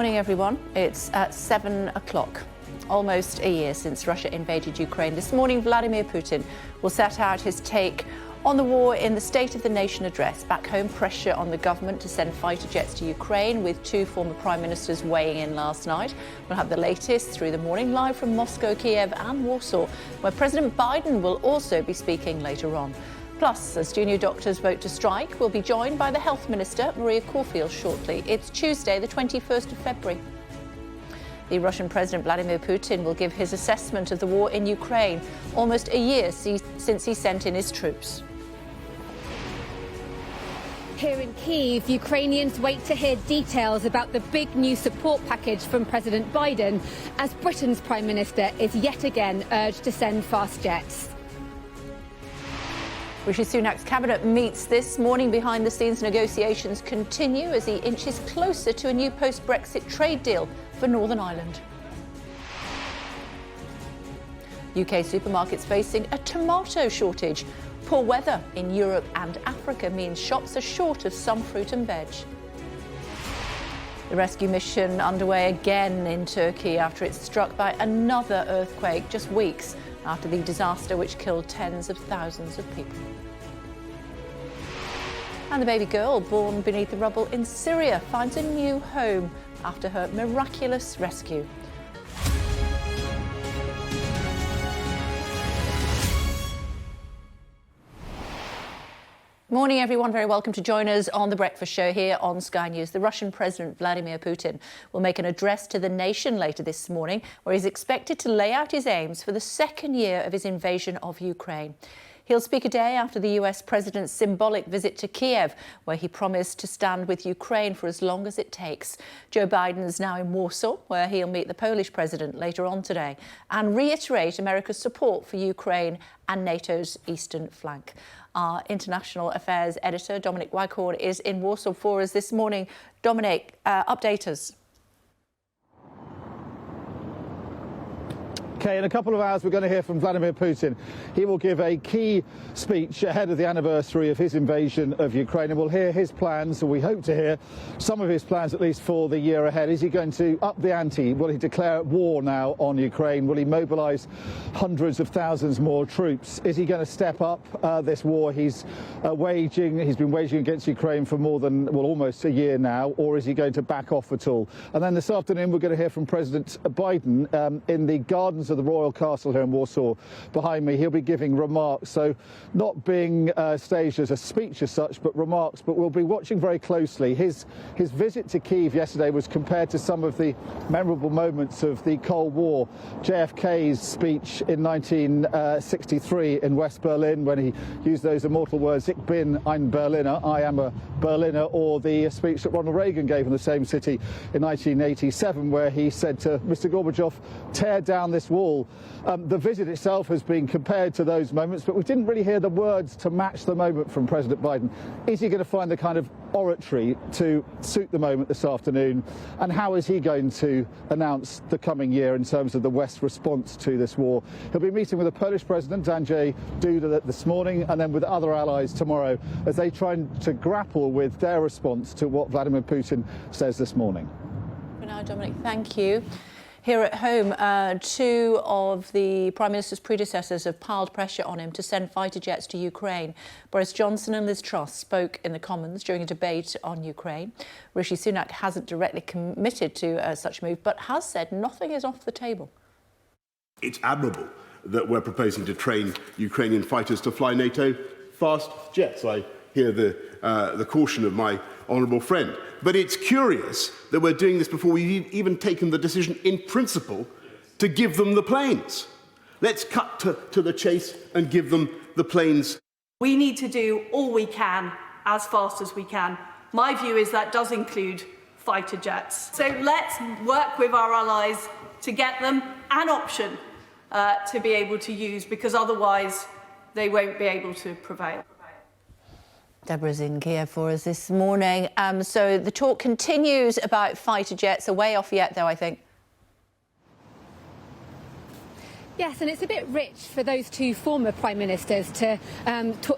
Morning, everyone. It's at 7 o'clock. Almost a year since Russia invaded Ukraine. This morning, Vladimir Putin will set out his take on the war in the State of the Nation address. Back home, pressure on the government to send fighter jets to Ukraine, with two former prime ministers weighing in last night. We'll have the latest through the morning, live from Moscow, Kiev and Warsaw, where President Biden will also be speaking later on. Plus, as junior doctors vote to strike, we'll be joined by the Health Minister, Maria Caulfield, shortly. It's Tuesday, the 21st of February. The Russian President Vladimir Putin will give his assessment of the war in Ukraine, almost a year since he sent in his troops. Here in Kyiv, Ukrainians wait to hear details about the big new support package from President Biden, as Britain's Prime Minister is yet again urged to send fast jets. Rishi Sunak's cabinet meets this morning. Behind-the-scenes negotiations continue as he inches closer to a new post-Brexit trade deal for Northern Ireland. UK supermarkets facing a tomato shortage. Poor weather in Europe and Africa means shops are short of some fruit and veg. The rescue mission underway again in Turkey after it's struck by another earthquake just weeks after the disaster which killed tens of thousands of people. And the baby girl born beneath the rubble in Syria finds a new home after her miraculous rescue. Morning, everyone. Very welcome to join us on The Breakfast Show here on Sky News. The Russian President Vladimir Putin will make an address to the nation later this morning, where he's expected to lay out his aims for the second year of his invasion of Ukraine. He'll speak a day after the US president's symbolic visit to Kiev, where he promised to stand with Ukraine for as long as it takes. Joe Biden is now in Warsaw, where he'll meet the Polish president later on today and reiterate America's support for Ukraine and NATO's eastern flank. Our international affairs editor, Dominic Waghorn, is in Warsaw for us this morning. Dominic, update us. Okay, in a couple of hours, we're going to hear from Vladimir Putin. He will give a key speech ahead of the anniversary of his invasion of Ukraine, and we'll hear his plans, or we hope to hear some of his plans, at least for the year ahead. Is he going to up the ante? Will he declare war now on Ukraine? Will he mobilise hundreds of thousands more troops? Is he going to step up this war he's been waging against Ukraine for more than, well, almost a year now, or is he going to back off at all? And then this afternoon, we're going to hear from President Biden in the gardens of the Royal Castle here in Warsaw behind me. He'll be giving remarks, so not being staged as a speech as such, but remarks. But we'll be watching very closely. His visit to Kyiv yesterday was compared to some of the memorable moments of the Cold War. JFK's speech in 1963 in West Berlin, when he used those immortal words, "Ich bin ein Berliner," I am a Berliner, or the speech that Ronald Reagan gave in the same city in 1987, where he said to Mr. Gorbachev, "Tear down this wall." The visit itself has been compared to those moments, but we didn't really hear the words to match the moment from President Biden. Is he going to find the kind of oratory to suit the moment this afternoon? And how is he going to announce the coming year in terms of the West's response to this war? He'll be meeting with the Polish President, Andrzej Duda, this morning, and then with other allies tomorrow, as they try to grapple with their response to what Vladimir Putin says this morning. For now, Dominic, thank you. Here at home, two of the Prime Minister's predecessors have piled pressure on him to send fighter jets to Ukraine. Boris Johnson and Liz Truss spoke in the Commons during a debate on Ukraine. Rishi Sunak hasn't directly committed to such a move, but has said nothing is off the table. It's admirable that we're proposing to train Ukrainian fighters to fly NATO fast jets. I hear the caution of my honourable friend. But it's curious that we're doing this before we've even taken the decision in principle to give them the planes. Let's cut to the chase and give them the planes. We need to do all we can as fast as we can. My view is that does include fighter jets. So let's work with our allies to get them an option to be able to use, because otherwise they won't be able to prevail. Deborah's in Kiev for us this morning. So the talk continues about fighter jets. A way off yet, though, I think. Yes, and it's a bit rich for those two former Prime Ministers to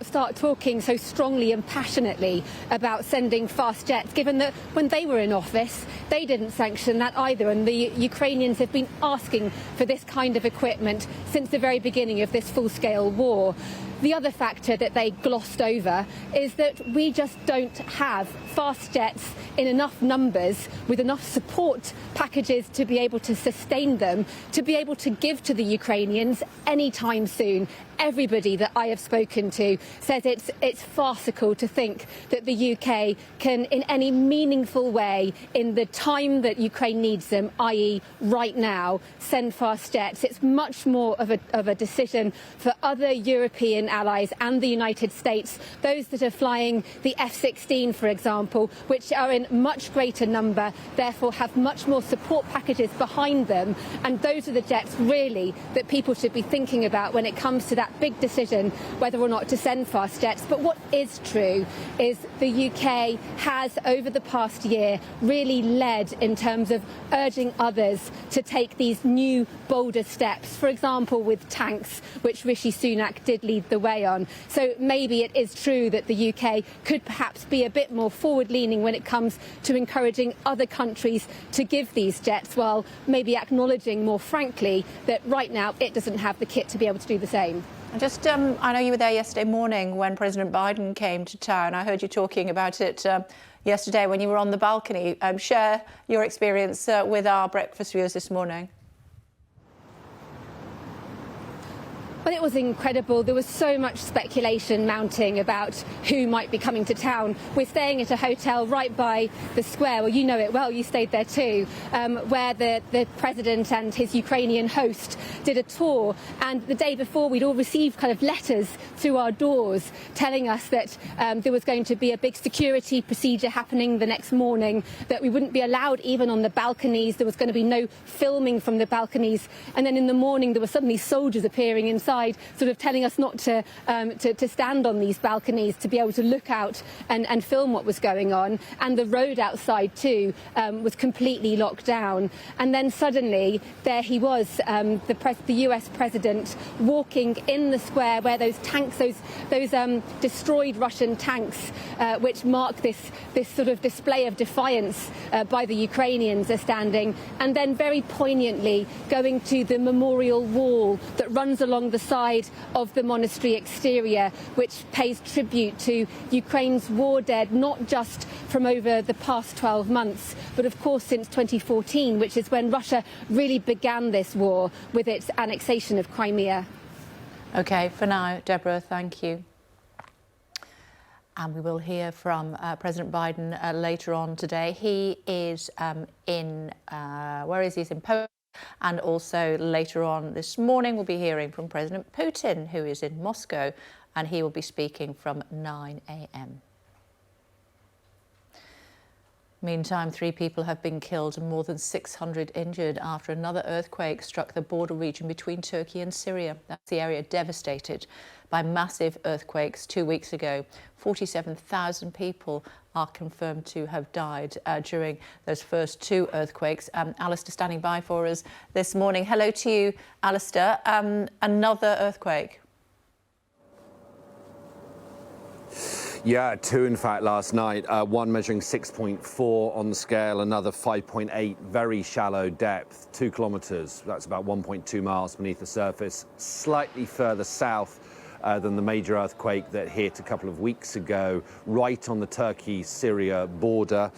start talking so strongly and passionately about sending fast jets, given that when they were in office, they didn't sanction that either. And the Ukrainians have been asking for this kind of equipment since the very beginning of this full-scale war. The other factor that they glossed over is that we just don't have fast jets in enough numbers with enough support packages to be able to sustain them, to be able to give to the Ukrainians anytime soon. Everybody that I have spoken to says it's farcical to think that the UK can, in any meaningful way, in the time that Ukraine needs them, i.e. right now, send fast jets. It's much more of a decision for other European allies and the United States, those that are flying the F-16, for example, which are in much greater number, therefore have much more support packages behind them. And those are the jets, really, that people should be thinking about when it comes to that big decision whether or not to send fast jets. But what is true is the UK has, over the past year, really led in terms of urging others to take these new, bolder steps, for example, with tanks, which Rishi Sunak did lead the way on. So maybe it is true that the UK could perhaps be a bit more forward-leaning when it comes to encouraging other countries to give these jets, while maybe acknowledging more frankly that right now it doesn't have the kit to be able to do the same. Just, I know you were there yesterday morning when President Biden came to town. I heard you talking about it yesterday when you were on the balcony. Share your experience with our breakfast viewers this morning. Well, it was incredible. There was so much speculation mounting about who might be coming to town. We're staying at a hotel right by the square. Well, you know it well, you stayed there too, where the president and his Ukrainian host did a tour. And the day before, we'd all received kind of letters through our doors telling us that there was going to be a big security procedure happening the next morning, that we wouldn't be allowed even on the balconies. There was going to be no filming from the balconies. And then in the morning, there were suddenly soldiers appearing inside, sort of telling us not to stand on these balconies, to be able to look out and film what was going on. And the road outside too was completely locked down. And then suddenly there he was, the US president, walking in the square where those tanks, those destroyed Russian tanks, which mark this sort of display of defiance by the Ukrainians, are standing. And then very poignantly going to the memorial wall that runs along the side of the monastery exterior, which pays tribute to Ukraine's war dead, not just from over the past 12 months, but of course since 2014, which is when Russia really began this war with its annexation of Crimea. OK, for now, Deborah, thank you. And we will hear from President Biden later on today. He is where is he? He's in Poland. And also later on this morning, we'll be hearing from President Putin, who is in Moscow, and he will be speaking from 9 a.m. Meantime, 3 people have been killed and more than 600 injured after another earthquake struck the border region between Turkey and Syria. That's the area devastated by massive earthquakes 2 weeks ago. 47,000 people are confirmed to have died during those first 2 earthquakes. Alistair standing by for us this morning. Hello to you, Alistair. Another earthquake. Yeah, 2 in fact last night, one measuring 6.4 on the scale, another 5.8, very shallow depth, 2 kilometres, that's about 1.2 miles beneath the surface, slightly further south than the major earthquake that hit a couple of weeks ago, right on the Turkey-Syria border.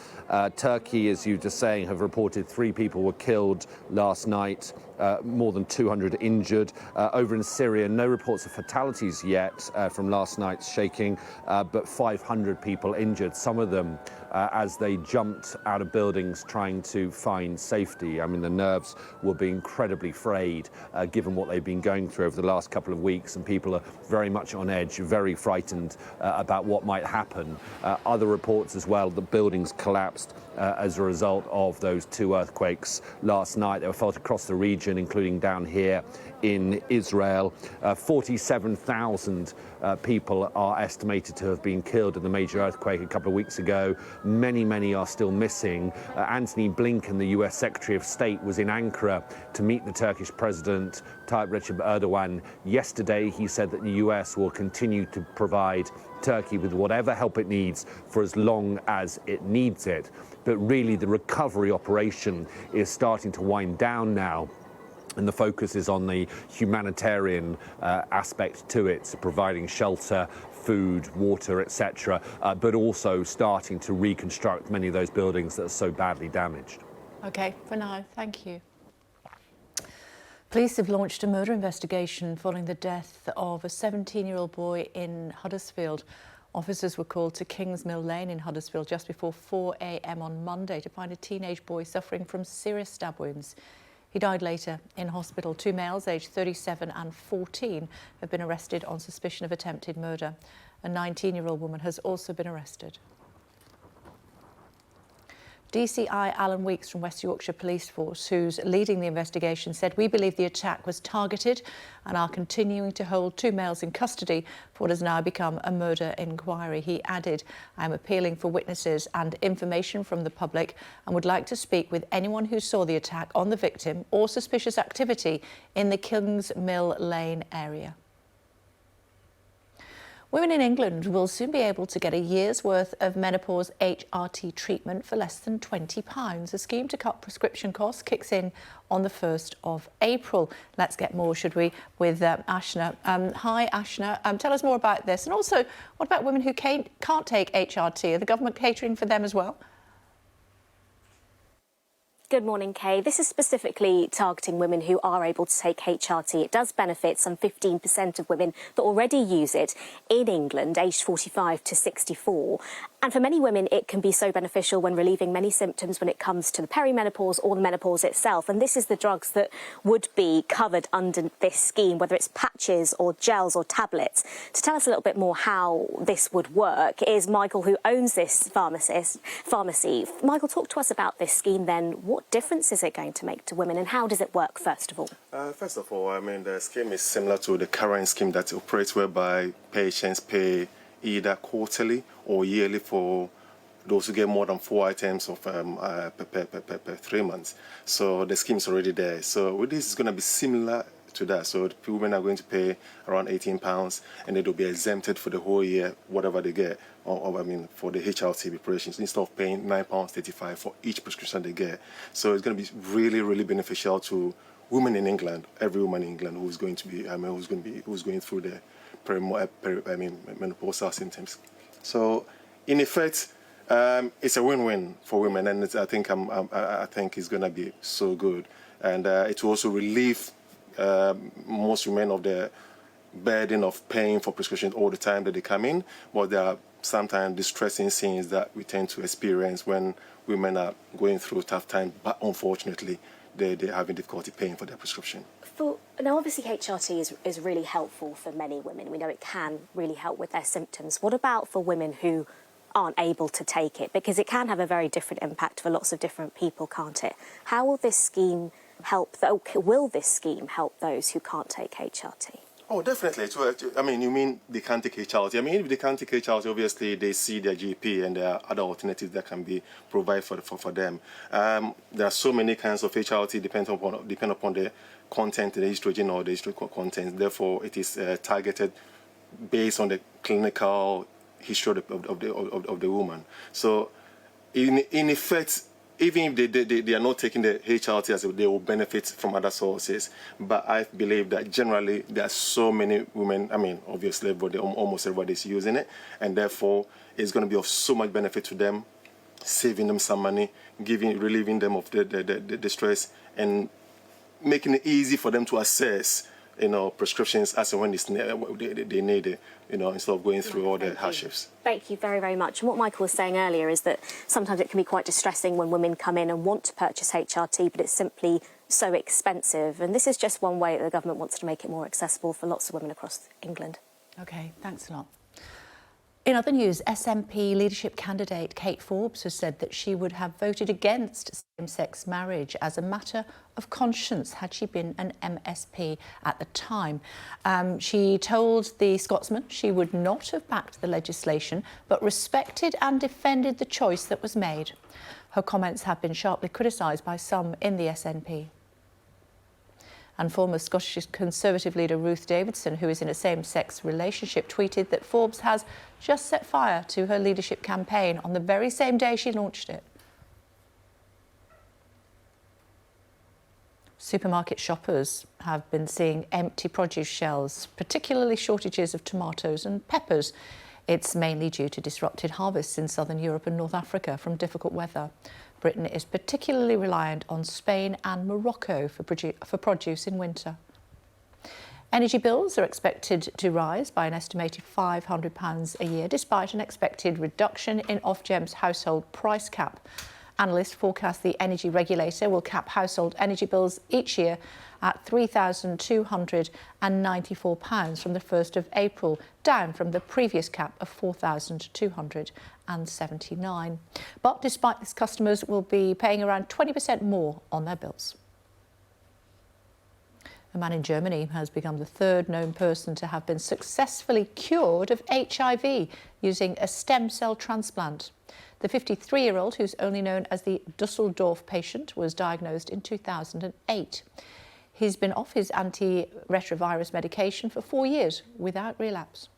Turkey, as you were just saying, have reported 3 people were killed last night, more than 200 injured. Over in Syria, no reports of fatalities yet from last night's shaking, but 500 people injured, some of them as they jumped out of buildings trying to find safety. I mean, the nerves will be incredibly frayed given what they've been going through over the last couple of weeks, and people are very much on edge, very frightened about what might happen. Other reports as well that buildings collapsed as a result of those 2 earthquakes last night. They were felt across the region. region, including down here in Israel. 47,000 people are estimated to have been killed in the major earthquake a couple of weeks ago. Many, many are still missing. Antony Blinken, the US Secretary of State, was in Ankara to meet the Turkish President Tayyip Recep Erdogan yesterday. He said that the US will continue to provide Turkey with whatever help it needs for as long as it needs it. But really, the recovery operation is starting to wind down now, and the focus is on the humanitarian aspect to it, so providing shelter, food, water, etc., but also starting to reconstruct many of those buildings that are so badly damaged. OK, for now, thank you. Police have launched a murder investigation following the death of a 17-year-old boy in Huddersfield. Officers were called to Kings Mill Lane in Huddersfield just before 4 a.m. on Monday to find a teenage boy suffering from serious stab wounds. He died later in hospital. Two males, aged 37 and 14, have been arrested on suspicion of attempted murder. A 19-year-old woman has also been arrested. DCI Alan Weeks from West Yorkshire Police Force, who's leading the investigation, said, "We believe the attack was targeted and are continuing to hold two males in custody for what has now become a murder inquiry." He added, "I am appealing for witnesses and information from the public and would like to speak with anyone who saw the attack on the victim or suspicious activity in the Kings Mill Lane area." Women in England will soon be able to get a year's worth of menopause HRT treatment for less than £20. A scheme to cut prescription costs kicks in on the 1st of April. Let's get more, should we, with Ashna. Hi, Ashna. Tell us more about this. And also, what about women who can't take HRT? Are the government catering for them as well? Good morning, Kay. This is specifically targeting women who are able to take HRT. It does benefit some 15% of women that already use it in England, aged 45 to 64. And for many women, it can be so beneficial when relieving many symptoms when it comes to the perimenopause or the menopause itself. And this is the drugs that would be covered under this scheme, whether it's patches or gels or tablets. To tell us a little bit more how this would work is Michael, who owns this pharmacy. Michael, talk to us about this scheme then. What difference is it going to make to women and how does it work, first of all? First of all, I mean, the scheme is similar to the current scheme that operates whereby patients pay either quarterly or yearly for those who get more than 4 items of per 3 months. So the scheme is already there. So with this, it's going to be similar to that. So the women are going to pay around £18 and they'll be exempted for the whole year, whatever they get, I mean, for the HRT preparations, instead of paying £9.35 for each prescription they get. So it's going to be really, really beneficial to women in England, every woman in England who's going to be, who's going through the menopausal symptoms. So in effect, it's a win-win for women, and I think it's going to be so good, and it will also relieve most women of the burden of paying for prescriptions all the time that they come in. But there are sometimes distressing scenes that we tend to experience when women are going through a tough time, but unfortunately they're having difficulty paying for their prescription. Now, obviously, HRT is really helpful for many women. We know it can really help with their symptoms. What about for women who aren't able to take it? Because it can have a very different impact for lots of different people, can't it? How will this scheme help? Will this scheme help those who can't take HRT? Oh, definitely. I mean, you mean they can't take HRT? I mean, if they can't take HRT, obviously they see their GP and there are other alternatives that can be provided for them. There are so many kinds of HRT depend upon the content, the estrogen or the estrogen content. Therefore, it is targeted based on the clinical history of the woman. So, in effect, even if they are not taking the HRT, as they will benefit from other sources. But I believe that generally there are so many women, I mean, obviously almost everybody is using it, and therefore it's going to be of so much benefit to them, saving them some money, relieving them of the stress, and making it easy for them to access, prescriptions as and when they need it, instead of going through all the hardships. Thank you very, very much. And what Michael was saying earlier is that sometimes it can be quite distressing when women come in and want to purchase HRT, but it's simply so expensive. And this is just one way that the government wants to make it more accessible for lots of women across England. OK, thanks a lot. In other news, SNP leadership candidate Kate Forbes has said that she would have voted against same-sex marriage as a matter of conscience had she been an MSP at the time. She told the Scotsman she would not have backed the legislation, but respected and defended the choice that was made. Her comments have been sharply criticised by some in the SNP. And former Scottish Conservative leader Ruth Davidson, who is in a same-sex relationship, tweeted that Forbes has just set fire to her leadership campaign on the very same day she launched it. Supermarket shoppers have been seeing empty produce shelves, particularly shortages of tomatoes and peppers. It's mainly due to disrupted harvests in southern Europe and North Africa from difficult weather. Britain is particularly reliant on Spain and Morocco for produce in winter. Energy bills are expected to rise by an estimated £500 a year, despite an expected reduction in Ofgem's household price cap. Analysts forecast the energy regulator will cap household energy bills each year at £3,294 from the 1st of April, down from the previous cap of £4,279. But despite this, customers will be paying around 20% more on their bills. A man in Germany has become the third known person to have been successfully cured of HIV using a stem cell transplant. The 53-year-old, who's only known as the Dusseldorf patient, was diagnosed in 2008. He's been off his antiretrovirus medication for 4 years without relapse.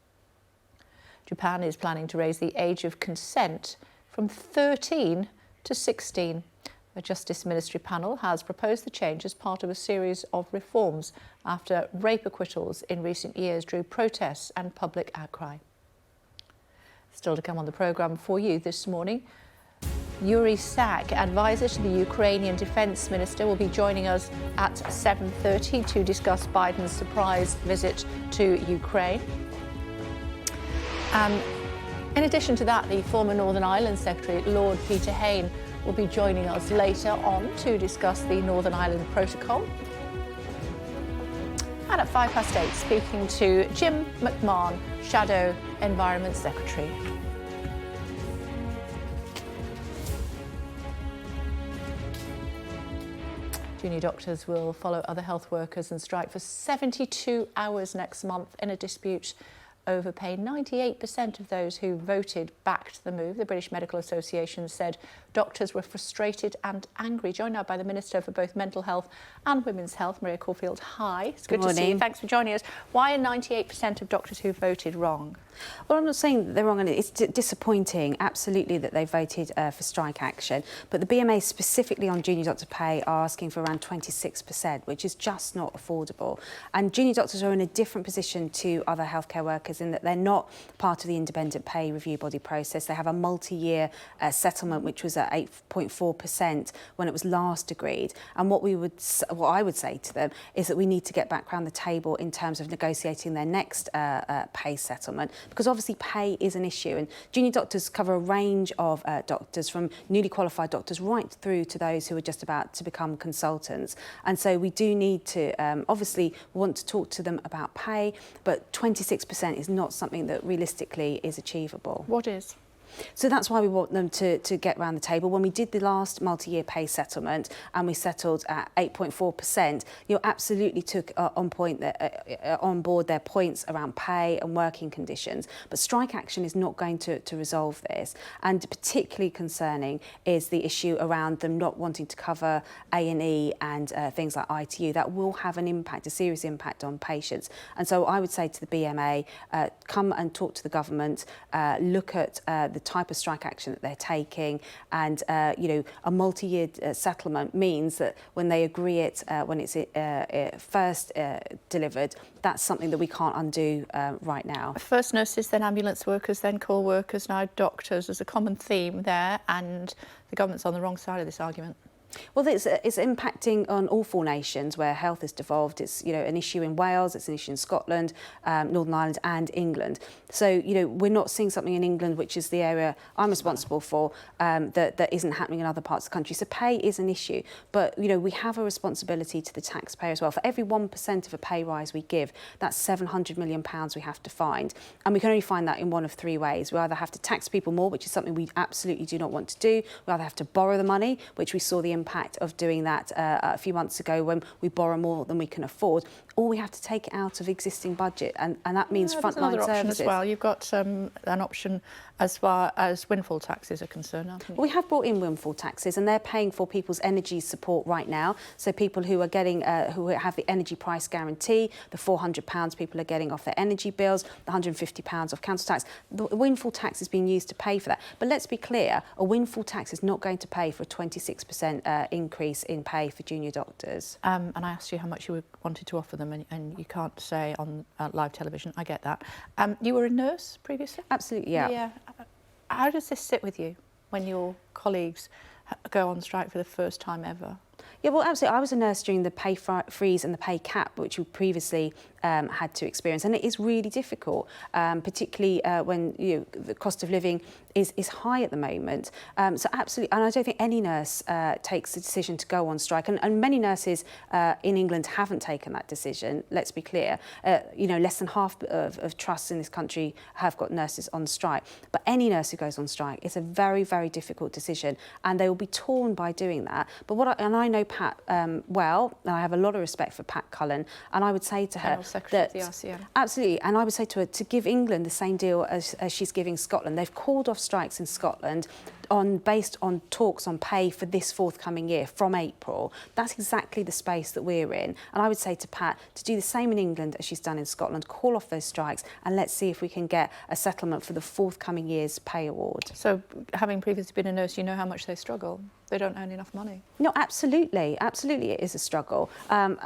Japan is planning to raise the age of consent from 13 to 16. A Justice Ministry panel has proposed the change as part of a series of reforms after rape acquittals in recent years drew protests and public outcry. Still to come on the programme for you this morning, Yuri Sak, advisor to the Ukrainian Defence Minister, will be joining us at 7:30 to discuss Biden's surprise visit to Ukraine. In addition to that, the former Northern Ireland Secretary, Lord Peter Hain, will be joining us later on to discuss the Northern Ireland Protocol. And at 8:05, speaking to Jim McMahon, Shadow Environment Secretary. Junior doctors will follow other health workers and strike for 72 hours next month in a dispute over pay. 98% of those who voted backed the move. The British Medical Association said doctors were frustrated and angry. Joined now by the Minister for both Mental Health and Women's Health, Maria Caulfield. Hi, it's good to see you. Thanks for joining us. Why are 98% of doctors who voted wrong? Well, I'm not saying that they're wrong, and it's disappointing, absolutely, that they voted for strike action. But the BMA, specifically on junior doctor pay, are asking for around 26%, which is just not affordable. And junior doctors are in a different position to other healthcare workers in that they're not part of the independent pay review body process. They have a multi-year settlement, which was at 8.4% when it was last agreed. And what I would say to them is that we need to get back around the table in terms of negotiating their next pay settlement, because obviously pay is an issue, and junior doctors cover a range of doctors, from newly qualified doctors right through to those who are just about to become consultants. And so we do need to obviously want to talk to them about pay, but 26% is not something that realistically is achievable. What is? So that's why we want them to get around the table. When we did the last multi-year pay settlement and we settled at 8.4%, you absolutely took on board their points around pay and working conditions. But strike action is not going to resolve this. And particularly concerning is the issue around them not wanting to cover A&E and things like ITU. That will have an impact, a serious impact on patients. And so I would say to the BMA, come and talk to the government, look at the type of strike action that they're taking, and a multi-year settlement means that when they agree it, when it's first delivered, that's something that we can't undo right now. First nurses, then ambulance workers, then call workers, now doctors. There's a common theme there, and the government's on the wrong side of this argument. Well, it's impacting on all 4 nations where health is devolved. It's, an issue in Wales, it's an issue in Scotland, Northern Ireland and England. So, we're not seeing something in England, which is the area I'm responsible for, that isn't happening in other parts of the country. So pay is an issue, but, we have a responsibility to the taxpayer as well. For every 1% of a pay rise we give, that's £700 million we have to find. And we can only find that in one of 3 ways. We either have to tax people more, which is something we absolutely do not want to do. We either have to borrow the money, which we saw the impact of doing that a few months ago when we borrow more than we can afford, or we have to take it out of existing budget, and that means frontline services. As well. You've got an option as far as windfall taxes are concerned, haven't you? We have brought in windfall taxes, and they're paying for people's energy support right now. So people who are getting, who have the energy price guarantee, the £400 people are getting off their energy bills, the £150 off council tax. The windfall tax is being used to pay for that. But let's be clear, a windfall tax is not going to pay for a 26% increase in pay for junior doctors. And I asked you how much you wanted to offer them, and you can't say on live television. I get that. You were a nurse previously? Absolutely, yeah. How does this sit with you when your colleagues go on strike for the first time ever? Yeah, well, absolutely. I was a nurse during the pay freeze and the pay cap, which we previously had to experience, and it is really difficult, particularly when the cost of living is high at the moment. So absolutely, and I don't think any nurse takes the decision to go on strike, and many nurses in England haven't taken that decision. Let's be clear. Less than half of trusts in this country have got nurses on strike, but any nurse who goes on strike, it's a very, very difficult decision, and they will be torn by doing that. But I know Pat well, and I have a lot of respect for Pat Cullen, and I would say to her that the RCM. Absolutely, and I would say to her to give England the same deal as she's giving Scotland. They've called off strikes in Scotland based on talks on pay for this forthcoming year from April. That's exactly the space that we're in. And I would say to Pat to do the same in England as she's done in Scotland, call off those strikes, and let's see if we can get a settlement for the forthcoming year's pay award. So, having previously been a nurse, you know how much they struggle. They don't earn enough money. No, absolutely it is a struggle. And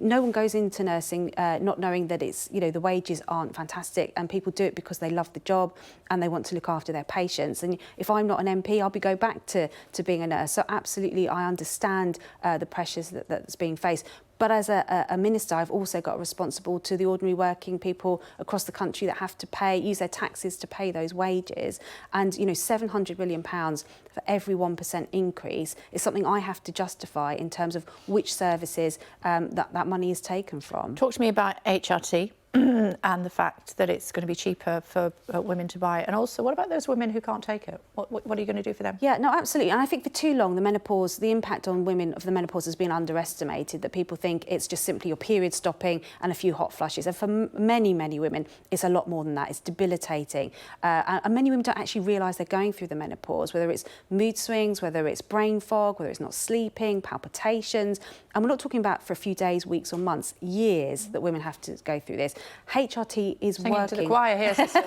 no one goes into nursing not knowing that it's, the wages aren't fantastic, and people do it because they love the job and they want to look after their patients. And if I'm not an MP, I'll go back to being a nurse. So absolutely, I understand the pressures that's being faced. But as a minister, I've also got responsible to the ordinary working people across the country that have to use their taxes to pay those wages. And, £700 million for every 1% increase is something I have to justify in terms of which services that money is taken from. Talk to me about HRT. And the fact that it's going to be cheaper for women to buy. And also, what about those women who can't take it? What are you going to do for them? Yeah, no, absolutely. And I think for too long, the impact on women of the menopause has been underestimated, that people think it's just simply your period stopping and a few hot flushes. And for many, many women, it's a lot more than that. It's debilitating. And many women don't actually realise they're going through the menopause, whether it's mood swings, whether it's brain fog, whether it's not sleeping, palpitations. And we're not talking about for a few days, weeks or months, years that women have to go through this. HRT is Singing working. to the choir here, sister.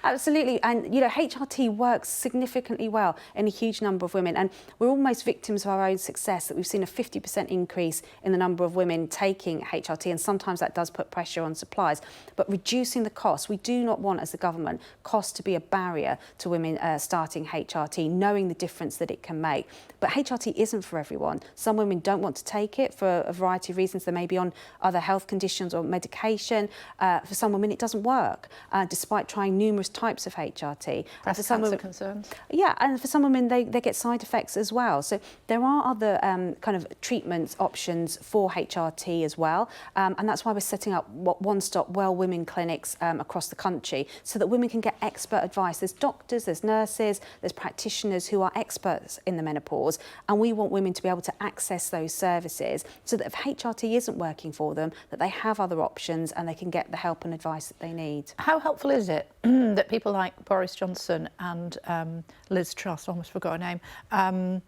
Absolutely, and HRT works significantly well in a huge number of women, and we're almost victims of our own success, that we've seen a 50% increase in the number of women taking HRT, and sometimes that does put pressure on supplies. But reducing the cost, we do not want, as the government, cost to be a barrier to women starting HRT, knowing the difference that it can make. But HRT isn't for everyone. Some women don't want to take it for a variety of reasons. They may be on other health conditions or medication. For some women, it doesn't work, despite trying numerous types of HRT. Breast for some cancer women, concerns. Yeah, and for some women, they get side effects as well. So there are other kind of treatment options for HRT as well. And that's why we're setting up one-stop well women clinics across the country, so that women can get expert advice. There's doctors, there's nurses, there's practitioners who are experts in the menopause, and we want women to be able to access those services, so that if HRT isn't working for them, that they have other options and they can get the help and advice that they need. How helpful is it that people like Boris Johnson and Liz Truss, almost forgot her name,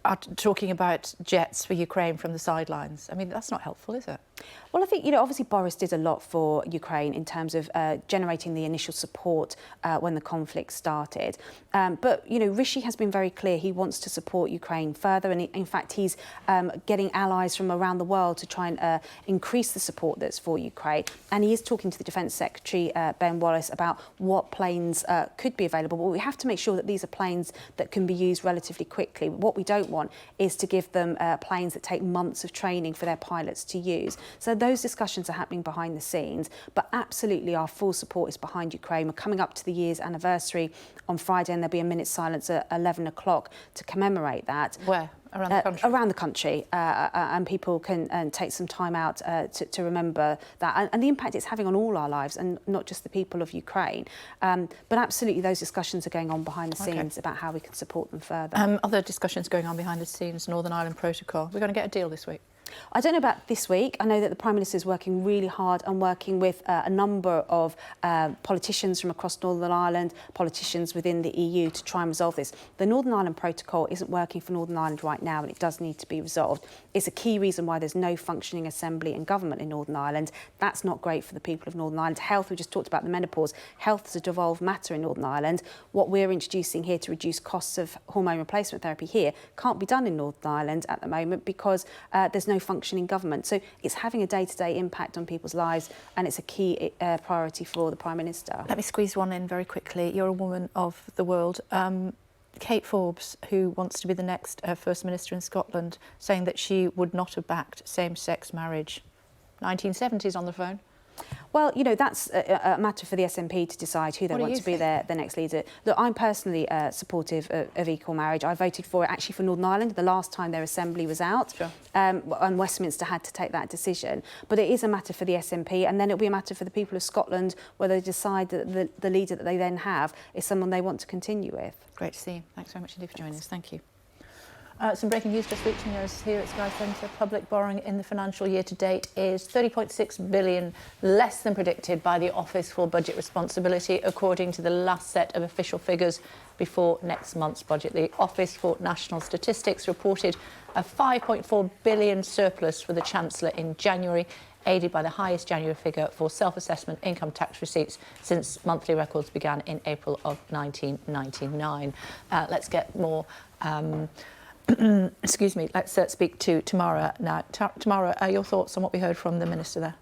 are talking about jets for Ukraine from the sidelines? I mean, that's not helpful, is it? Well, I think, obviously Boris did a lot for Ukraine in terms of generating the initial support when the conflict started. But, Rishi has been very clear he wants to support Ukraine further. And in fact, he's getting allies from around the world to try and increase the support that's for Ukraine. And he is talking to the Defence Secretary, Ben Wallace, about what planes could be available. But we have to make sure that these are planes that can be used relatively quickly. What we don't want want is to give them planes that take months of training for their pilots to use. So those discussions are happening behind the scenes, but absolutely our full support is behind Ukraine. We're coming up to the year's anniversary on Friday, and there'll be a minute's silence at 11 o'clock to commemorate that. Where? Around the country? Around the country, and people can take some time out to remember that and the impact it's having on all our lives, and not just the people of Ukraine. But absolutely, those discussions are going on behind the scenes about how we can support them further. Other discussions going on behind the scenes, Northern Ireland Protocol. We're going to get a deal this week. I don't know about this week. I know that the Prime Minister is working really hard and working with a number of politicians from across Northern Ireland, politicians within the EU to try and resolve this. The Northern Ireland Protocol isn't working for Northern Ireland right now, and it does need to be resolved. It's a key reason why there's no functioning assembly and government in Northern Ireland. That's not great for the people of Northern Ireland. Health, we just talked about the menopause. Health is a devolved matter in Northern Ireland. What we're introducing here to reduce costs of hormone replacement therapy here can't be done in Northern Ireland at the moment because there's no functioning government. So it's having a day-to-day impact on people's lives, and it's a key priority for the Prime Minister. Let me squeeze one in very quickly. You're a woman of the world. Kate Forbes, who wants to be the next First Minister in Scotland, saying that she would not have backed same-sex marriage. 1970s on the phone. Well, you know, that's a matter for the SNP to decide who they want to be their next leader. Look, I'm personally supportive of equal marriage. I voted for it actually for Northern Ireland the last time their assembly was out. Sure. And Westminster had to take that decision. But it is a matter for the SNP, and then it'll be a matter for the people of Scotland whether they decide that the leader that they then have is someone they want to continue with. Great to see you. Thanks very much indeed for joining us. Thank you. Some breaking news just reaching us here at Sky Centre. Public borrowing in the financial year to date is £30.6 billion, less than predicted by the Office for Budget Responsibility, according to the last set of official figures before next month's budget. The Office for National Statistics reported a £5.4 billion surplus for the Chancellor in January, aided by the highest January figure for self-assessment income tax receipts since monthly records began in April of 1999. Let's get more... excuse me, let's speak to Tamara now. Tamara, your thoughts on what we heard from the Minister there?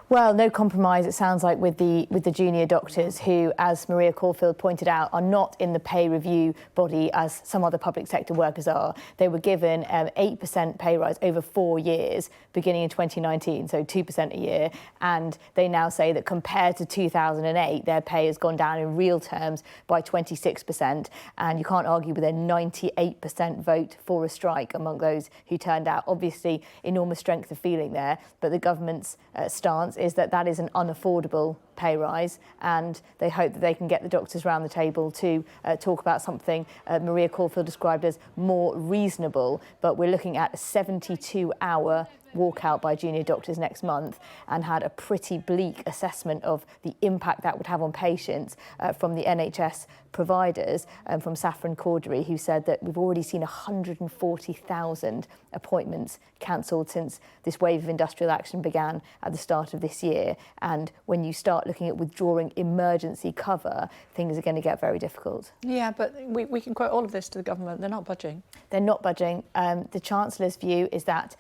Well, no compromise, it sounds like, with the junior doctors who, as Maria Caulfield pointed out, are not in the pay review body as some other public sector workers are. They were given an 8% pay rise over 4 years, beginning in 2019, so 2% a year. And they now say that compared to 2008, their pay has gone down in real terms by 26%. And you can't argue with a 98% vote for a strike among those who turned out. Obviously, enormous strength of feeling there, but the government's stance is that that is an unaffordable pay rise, and they hope that they can get the doctors around the table to talk about something Maria Caulfield described as more reasonable. But we're looking at a 72-hour walkout by junior doctors next month, and had a pretty bleak assessment of the impact that would have on patients from the NHS providers, from Saffron Cordery, who said that we've already seen 140,000 appointments cancelled since this wave of industrial action began at the start of this year. And when you start looking at withdrawing emergency cover, things are going to get very difficult. Yeah, but we can quote all of this to the government. They're not budging. They're not budging. The Chancellor's view is that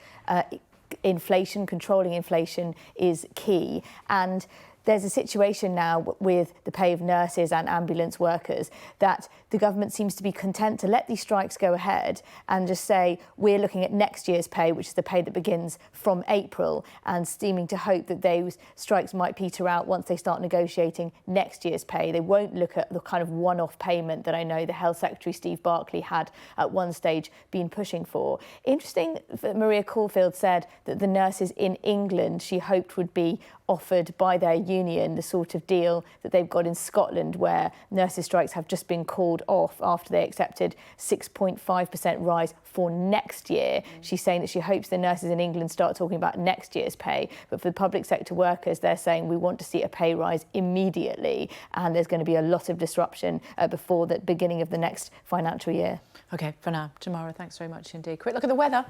inflation, controlling inflation, is key. And there's a situation now with the pay of nurses and ambulance workers that the government seems to be content to let these strikes go ahead and just say, we're looking at next year's pay, which is the pay that begins from April, and seeming to hope that those strikes might peter out once they start negotiating next year's pay. They won't look at the kind of one-off payment that I know the Health Secretary, Steve Barclay, had at one stage been pushing for. Interesting that Maria Caulfield said that the nurses in England she hoped would be offered by their union the sort of deal that they've got in Scotland, where nurses' strikes have just been called off after they accepted 6.5% rise for next year. She's saying that she hopes the nurses in England start talking about next year's pay. But for the public sector workers, they're saying we want to see a pay rise immediately, and there's going to be a lot of disruption before the beginning of the next financial year. OK, for now. Tamara, thanks very much indeed. Quick look at the weather.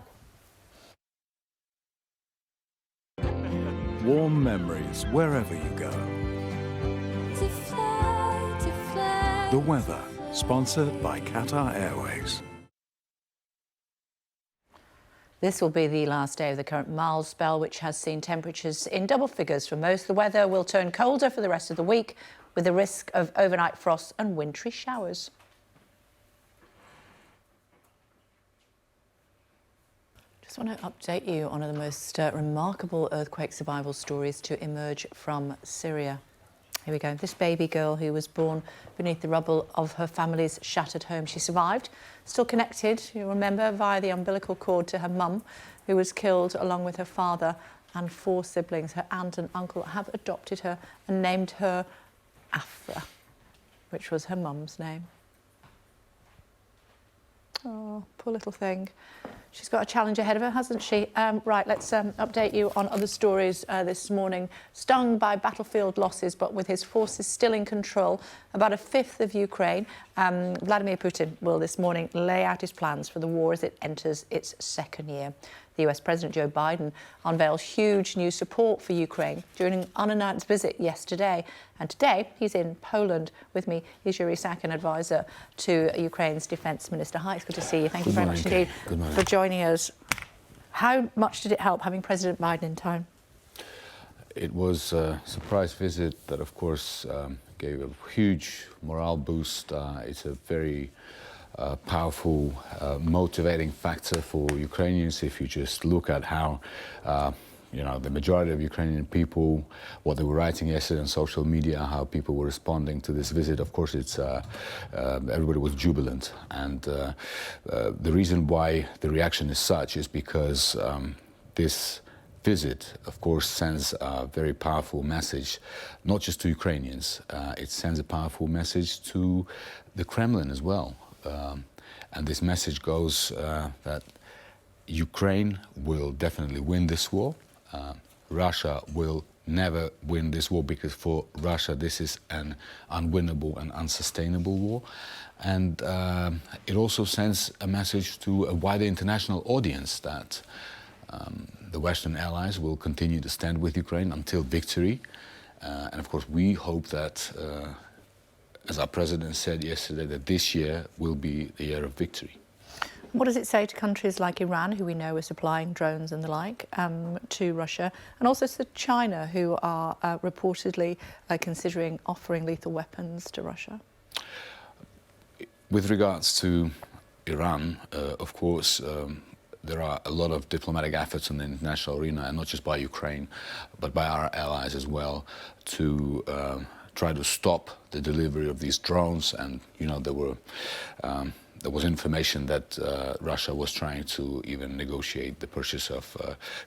Warm memories wherever you go. The weather, sponsored by Qatar Airways. This will be the last day of the current mild spell, which has seen temperatures in double figures for most. The weather will turn colder for the rest of the week, with the risk of overnight frost and wintry showers. want to update you on one of the most remarkable earthquake survival stories to emerge from Syria. Here we go. This baby girl who was born beneath the rubble of her family's shattered home. She survived, still connected, you remember, via the umbilical cord to her mum, who was killed along with her father and 4 siblings. Her aunt and uncle have adopted her and named her Afra, which was her mum's name. Oh, poor little thing. She's got a challenge ahead of her, hasn't she? Right, let's update you on other stories this morning. Stung by battlefield losses, but with his forces still in control, about a fifth of Ukraine, Vladimir Putin will this morning lay out his plans for the war as it enters its second year. The US President Joe Biden unveiled huge new support for Ukraine during an unannounced visit yesterday. And today, he's in Poland. With me is Rishi Sunak, an advisor to Ukraine's Defence Minister. Hi, it's good to see you. Thank you very much indeed for joining us. How much did it help having President Biden in town? It was a surprise visit that, of course, gave a huge morale boost. It's a very powerful motivating factor for Ukrainians. If you just look at how the majority of Ukrainian people, what they were writing yesterday on social media, how people were responding to this visit, of course, it's everybody was jubilant. And the reason why the reaction is such is because this visit, of course, sends a very powerful message, not just to Ukrainians. It sends a powerful message to the Kremlin as well. And this message goes that Ukraine will definitely win this war. Russia will never win this war, because for Russia this is an unwinnable and unsustainable war. And it also sends a message to a wider international audience that the Western allies will continue to stand with Ukraine until victory. And of course we hope that, as our president said yesterday, that this year will be the year of victory. What does it say to countries like Iran, who we know are supplying drones and the like, to Russia, and also to China, who are reportedly considering offering lethal weapons to Russia? With regards to Iran, of course, there are a lot of diplomatic efforts in the international arena, and not just by Ukraine, but by our allies as well, to try to stop the delivery of these drones. And there was information that Russia was trying to even negotiate the purchase of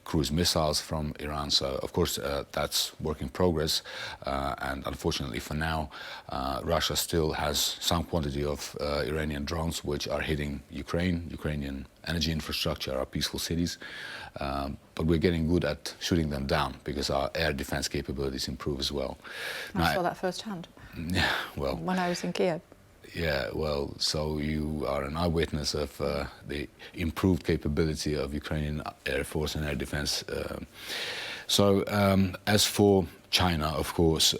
cruise missiles from Iran. So, of course, that's work in progress. And unfortunately, for now, Russia still has some quantity of Iranian drones which are hitting Ukrainian energy infrastructure, our peaceful cities. But we're getting good at shooting them down because our air defense capabilities improve as well. I saw that firsthand. Yeah, well, when I was in Kiev. Yeah, well, so you are an eyewitness of the improved capability of Ukrainian Air Force and air defense. As for China, of course,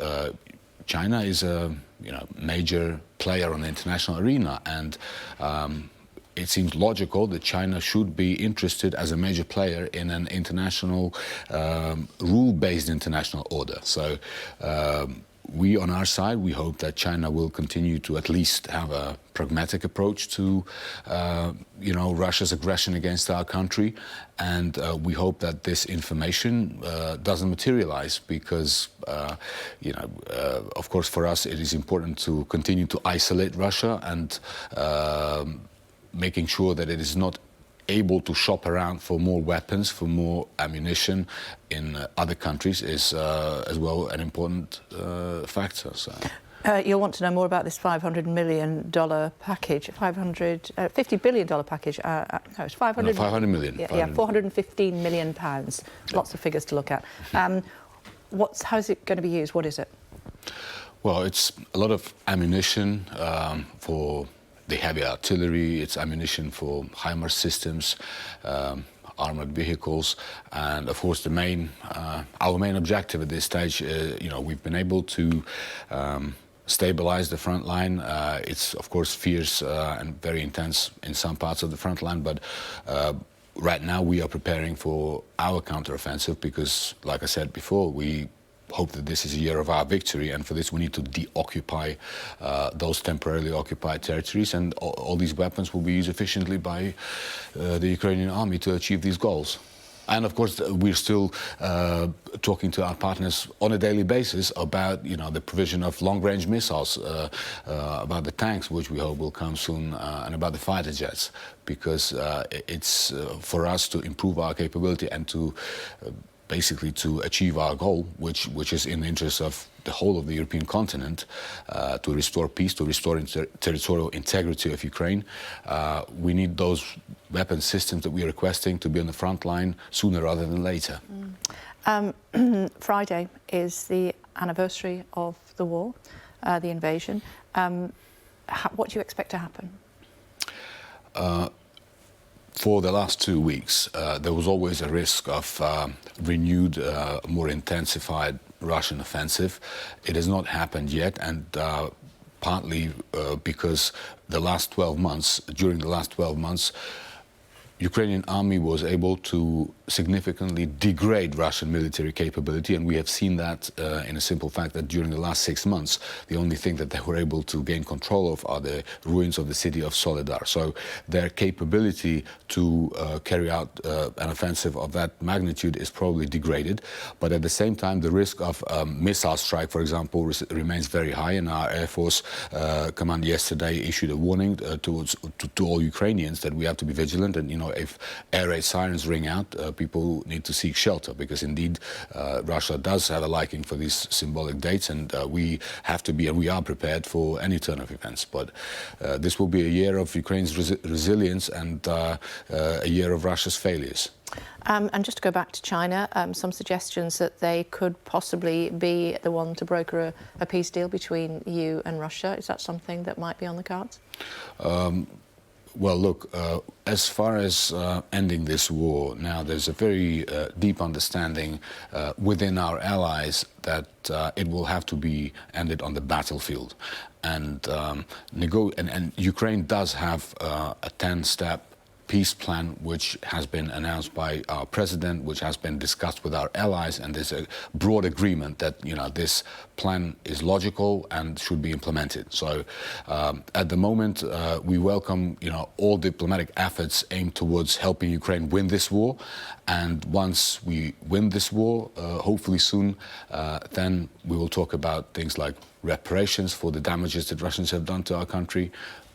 China is a major player on the international arena, and it seems logical that China should be interested as a major player in an international, rule-based international order. So we, on our side, we hope that China will continue to at least have a pragmatic approach to, Russia's aggression against our country. And we hope that this information doesn't materialize because, of course, for us, it is important to continue to isolate Russia and making sure that it is not able to shop around for more weapons, for more ammunition in other countries is as well an important factor. So. You'll want to know more about this $500 million package, $50 billion package. No, it's 500. No, 500 million. Yeah, 415 million pounds. Lots of figures to look at. How is it going to be used? What is it? Well, it's a lot of ammunition for the heavy artillery, it's ammunition for HIMARS systems, armored vehicles, and of course our main objective at this stage, we've been able to stabilize the front line. It's of course fierce and very intense in some parts of the front line, but right now we are preparing for our counteroffensive because, like I said before, we hope that this is a year of our victory, and for this we need to deoccupy those temporarily occupied territories, and all these weapons will be used efficiently by the Ukrainian army to achieve these goals. And of course, we're still talking to our partners on a daily basis about, the provision of long-range missiles, about the tanks, which we hope will come soon, and about the fighter jets, because it's for us to improve our capability and to basically to achieve our goal, which is in the interest of the whole of the European continent, to restore peace, to restore territorial integrity of Ukraine. We need those weapon systems that we are requesting to be on the front line sooner rather than later. Friday is the anniversary of the war, the invasion. What do you expect to happen? For the last 2 weeks, there was always a risk of renewed, more intensified Russian offensive. It has not happened yet, and partly because during the last 12 months, Ukrainian army was able to significantly degrade Russian military capability, and we have seen that in a simple fact that during the last 6 months, the only thing that they were able to gain control of are the ruins of the city of Soledar. So their capability to carry out an offensive of that magnitude is probably degraded, but at the same time, the risk of missile strike, for example, remains very high, and our Air Force Command yesterday issued a warning to all Ukrainians that we have to be vigilant, and if air raid sirens ring out, people need to seek shelter, because indeed Russia does have a liking for these symbolic dates, and we have to be, and we are prepared for any turn of events. But this will be a year of Ukraine's resilience and a year of Russia's failures. And just to go back to China, some suggestions that they could possibly be the one to broker a peace deal between you and Russia. Is that something that might be on the cards? Well, look, as far as ending this war, now there's a very deep understanding within our allies that it will have to be ended on the battlefield. And Ukraine does have a 10-step peace plan, which has been announced by our president, which has been discussed with our allies, and there's a broad agreement that this plan is logical and should be implemented. So at the moment, we welcome all diplomatic efforts aimed towards helping Ukraine win this war, and once we win this war, hopefully soon, then we will talk about things like reparations for the damages that Russians have done to our country,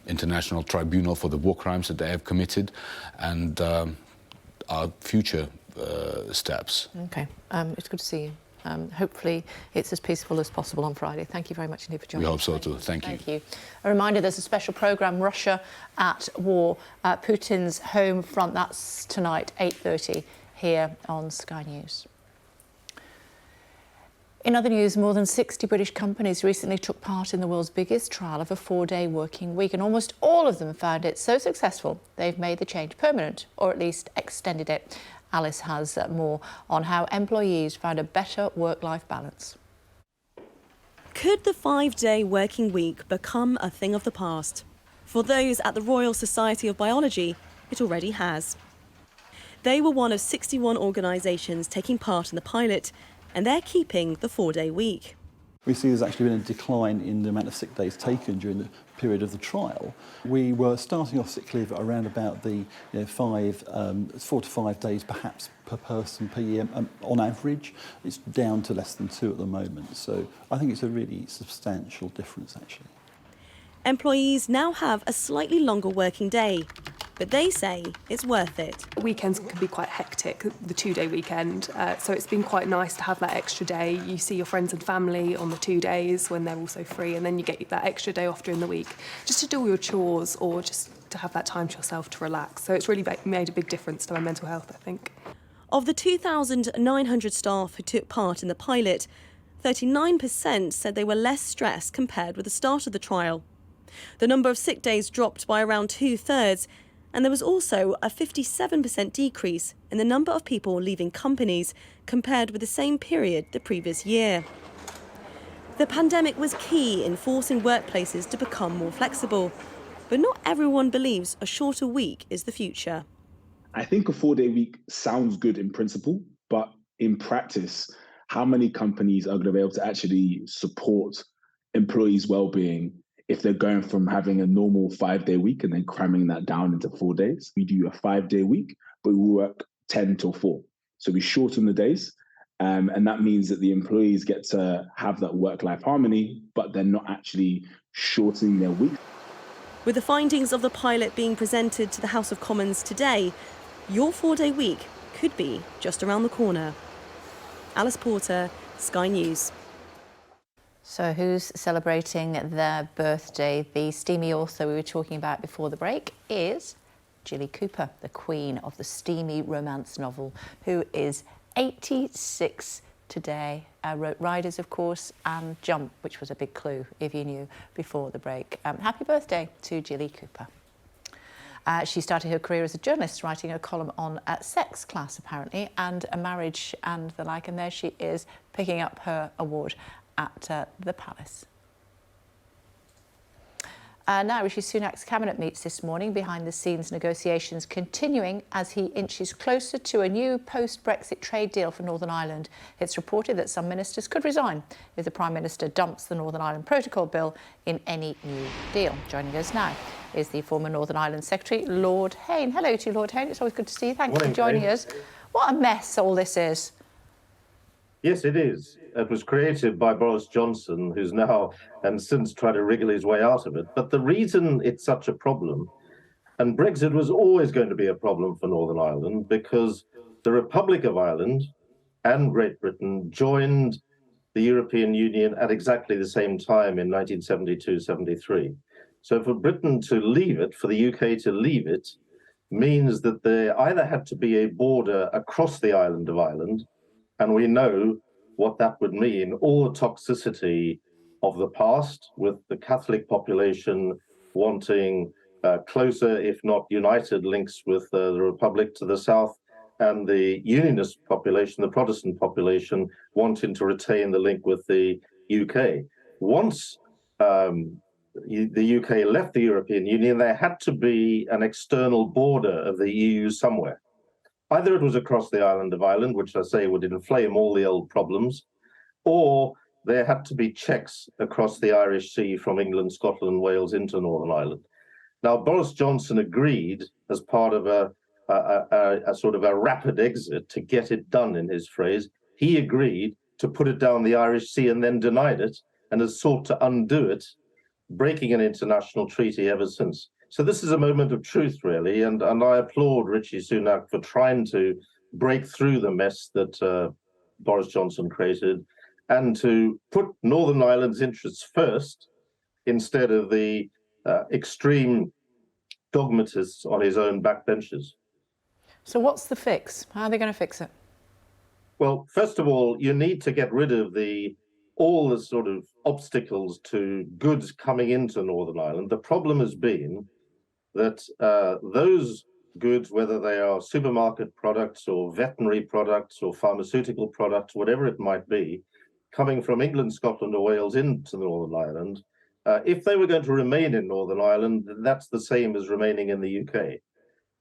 international tribunal for the war crimes that they have committed, and our future steps. Okay, it's good to see you. Hopefully it's as peaceful as possible on Friday. Thank you very much indeed for joining us. We hope so too. Thank you. Thank you. A reminder, there's a special programme, Russia at War, Putin's home front. That's tonight, 8:30, here on Sky News. In other news, more than 60 British companies recently took part in the world's biggest trial of a 4-day working week, and almost all of them found it so successful they've made the change permanent, or at least extended it. Alice has more on how employees found a better work-life balance. Could the 5-day working week become a thing of the past? For those at the Royal Society of Biology, it already has. They were one of 61 organisations taking part in the pilot, and they're keeping the 4-day week. We see there's actually been a decline in the amount of sick days taken during the period of the trial. We were starting off sick leave at around about the 4 to 5 days perhaps per person per year on average. It's down to less than 2 at the moment, so I think it's a really substantial difference actually. Employees now have a slightly longer working day, but they say it's worth it. Weekends can be quite hectic, the 2-day weekend, so it's been quite nice to have that extra day. You see your friends and family on the 2 days when they're also free, and then you get that extra day off during the week just to do all your chores or just to have that time to yourself to relax. So it's really made a big difference to my mental health, I think. Of the 2,900 staff who took part in the pilot, 39% said they were less stressed compared with the start of the trial. The number of sick days dropped by around 2/3, and there was also a 57% decrease in the number of people leaving companies compared with the same period the previous year. The pandemic was key in forcing workplaces to become more flexible, but not everyone believes a shorter week is the future. I think a 4-day week sounds good in principle, but in practice, how many companies are going to be able to actually support employees' well-being if they're going from having a normal 5-day week and then cramming that down into 4 days? We do a 5-day week, but we work 10 till 4. So we shorten the days. And that means that the employees get to have that work-life harmony, but they're not actually shortening their week. With the findings of the pilot being presented to the House of Commons today, your 4-day week could be just around the corner. Alice Porter, Sky News. So who's celebrating their birthday? The steamy author we were talking about before the break is Jilly Cooper, the queen of the steamy romance novel, who is 86 today. Wrote Riders, of course, and Jump, which was a big clue, if you knew, before the break. Happy birthday to Jilly Cooper. She started her career as a journalist, writing a column on sex class, apparently, and a marriage and the like, and there she is picking up her award at the Palace. Now, Rishi Sunak's cabinet meets this morning, behind-the-scenes negotiations continuing as he inches closer to a new post-Brexit trade deal for Northern Ireland. It's reported that some ministers could resign if the Prime Minister dumps the Northern Ireland Protocol Bill in any new deal. Joining us now is the former Northern Ireland Secretary, Lord Hayne. Hello to you, Lord Hayne. It's always good to see you. Thanks for joining us. What a mess all this is. Yes, it is. It was created by Boris Johnson, who's now and since tried to wriggle his way out of it. But the reason it's such a problem, and Brexit was always going to be a problem for Northern Ireland, because the Republic of Ireland and Great Britain joined the European Union at exactly the same time in 1972-73. So for Britain to leave it, for the UK to leave it, means that there either had to be a border across the island of Ireland, and we know what that would mean, all the toxicity of the past, with the Catholic population wanting closer, if not united, links with the Republic to the south, and the Unionist population, the Protestant population, wanting to retain the link with the UK. Once the UK left the European Union, there had to be an external border of the EU somewhere. Either it was across the island of Ireland, which I say would inflame all the old problems, or there had to be checks across the Irish Sea from England, Scotland, Wales into Northern Ireland. Now, Boris Johnson agreed, as part of a sort of a rapid exit to get it done, in his phrase, he agreed to put it down the Irish Sea and then denied it, and has sought to undo it, breaking an international treaty ever since. So this is a moment of truth, really, and I applaud Rishi Sunak for trying to break through the mess that Boris Johnson created and to put Northern Ireland's interests first instead of the extreme dogmatists on his own backbenches. So what's the fix? How are they going to fix it? Well, first of all, you need to get rid of all the sort of obstacles to goods coming into Northern Ireland. The problem has been that those goods, whether they are supermarket products or veterinary products or pharmaceutical products, whatever it might be, coming from England, Scotland or Wales into Northern Ireland, if they were going to remain in Northern Ireland, that's the same as remaining in the UK.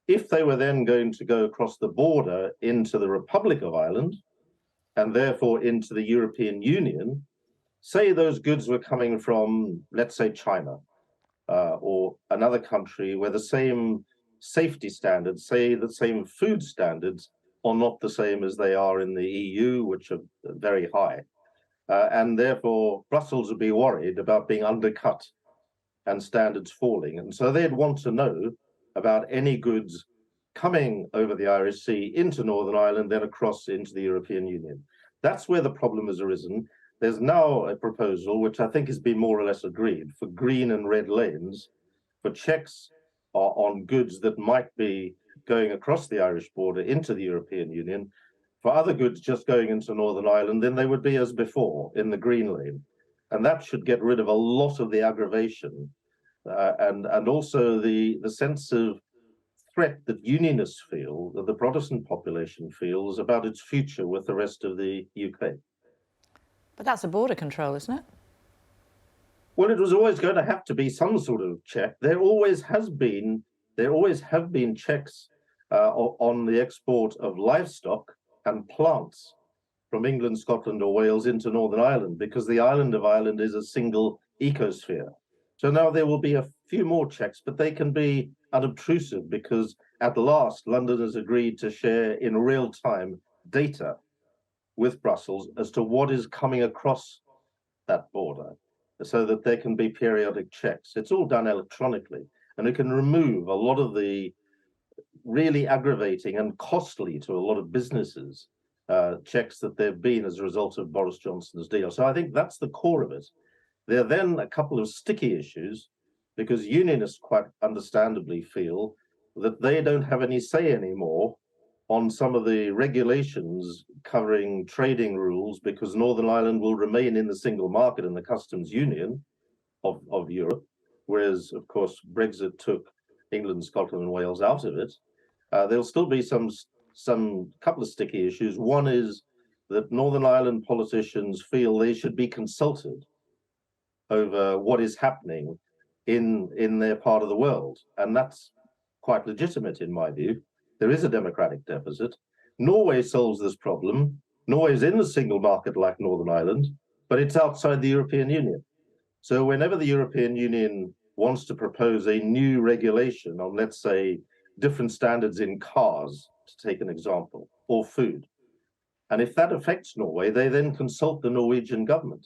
If they were then going to go across the border into the Republic of Ireland, and therefore into the European Union, say those goods were coming from, let's say, China, or another country where the same safety standards, say the same food standards, are not the same as they are in the EU, which are very high. And therefore, Brussels would be worried about being undercut and standards falling. And so they'd want to know about any goods coming over the Irish Sea into Northern Ireland, then across into the European Union. That's where the problem has arisen. There's now a proposal, which I think has been more or less agreed, for green and red lanes, for checks on goods that might be going across the Irish border into the European Union. For other goods just going into Northern Ireland, then they would be as before in the green lane. And that should get rid of a lot of the aggravation and also the sense of threat that unionists feel, that the Protestant population feels about its future with the rest of the UK. But that's a border control, isn't it? Well, it was always going to have to be some sort of check. There always have been checks on the export of livestock and plants from England, Scotland or Wales into Northern Ireland, because the island of Ireland is a single ecosphere. So now there will be a few more checks, but they can be unobtrusive because at last London has agreed to share in real time data with Brussels as to what is coming across that border so that there can be periodic checks. It's all done electronically, and it can remove a lot of the really aggravating and costly to a lot of businesses checks that there have been as a result of Boris Johnson's deal. So I think that's the core of it. There are then a couple of sticky issues because unionists quite understandably feel that they don't have any say anymore on some of the regulations covering trading rules because Northern Ireland will remain in the single market and the customs union of Europe, whereas, of course, Brexit took England, Scotland and Wales out of it. There'll still be some couple of sticky issues. One is that Northern Ireland politicians feel they should be consulted over what is happening in their part of the world. And that's quite legitimate in my view. There is a democratic deficit. Norway solves this problem. Norway is in the single market like Northern Ireland, but it's outside the European Union. So whenever the European Union wants to propose a new regulation on, let's say, different standards in cars, to take an example, or food, and if that affects Norway, they then consult the Norwegian government,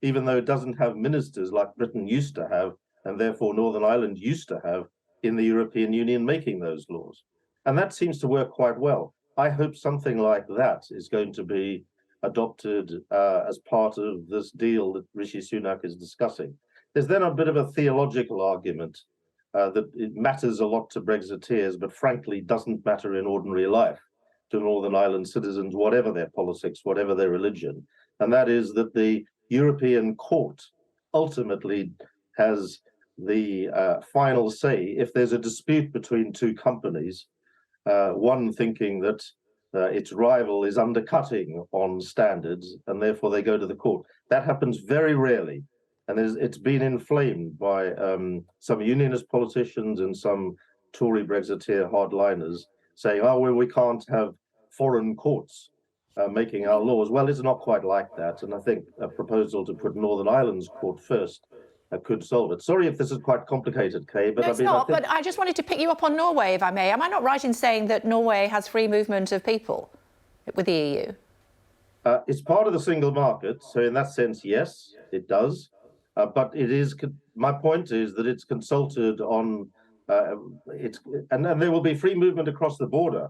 even though it doesn't have ministers like Britain used to have, and therefore Northern Ireland used to have in the European Union making those laws. And that seems to work quite well. I hope something like that is going to be adopted as part of this deal that Rishi Sunak is discussing. There's then a bit of a theological argument that it matters a lot to Brexiteers, but frankly doesn't matter in ordinary life to Northern Ireland citizens, whatever their politics, whatever their religion. And that is that the European Court ultimately has the final say if there's a dispute between two companies, one thinking that its rival is undercutting on standards and therefore they go to the court. That happens very rarely. And it's been inflamed by some unionist politicians and some Tory Brexiteer hardliners saying, oh, well, we can't have foreign courts making our laws. Well, it's not quite like that. And I think a proposal to put Northern Ireland's court first could solve it. Sorry if this is quite complicated, Kay, but no, it's not. But I just wanted to pick you up on Norway, if I may. Am I not right in saying that Norway has free movement of people with the EU? It's part of the single market, so in that sense, yes, it does. But it is. My point is that it's consulted on. And there will be free movement across the border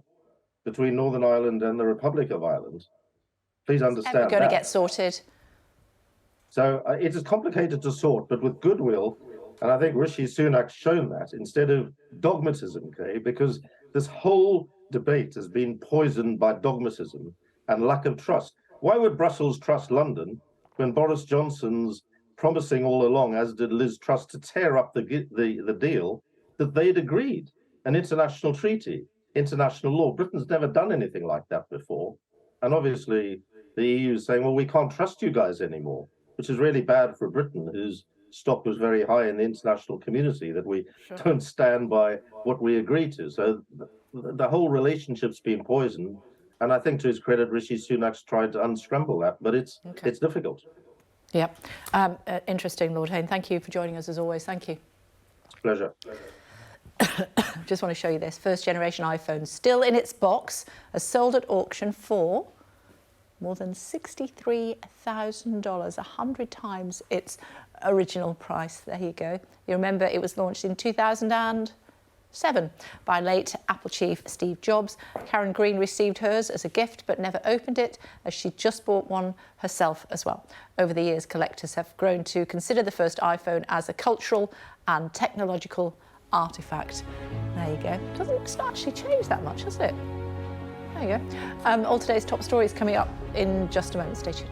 between Northern Ireland and the Republic of Ireland. Please understand that. It's going to get sorted. So it is complicated to sort, but with goodwill, and I think Rishi Sunak's shown that instead of dogmatism, Kay, because this whole debate has been poisoned by dogmatism and lack of trust. Why would Brussels trust London when Boris Johnson's promising all along, as did Liz Truss, to tear up the deal that they'd agreed, an international treaty, international law? Britain's never done anything like that before. And obviously the EU is saying, well, we can't trust you guys anymore, which is really bad for Britain, whose stock was very high in the international community, that we don't stand by what we agree to. So the whole relationship's been poisoned. And I think to his credit, Rishi Sunak's tried to unscramble that, but it's difficult. Yep. Interesting, Lord Hayne. Thank you for joining us as always. Thank you. Pleasure. Just want to show you this. First generation iPhone still in its box, has sold at auction for more than $63,000, 100 times its original price. There you go. You remember it was launched in 2007 by late Apple chief Steve Jobs. Karen Green received hers as a gift but never opened it, as she just bought one herself as well. Over the years, collectors have grown to consider the first iPhone as a cultural and technological artefact. There you go. Doesn't actually change that much, does it? There you go. All today's top stories coming up in just a moment. Stay tuned.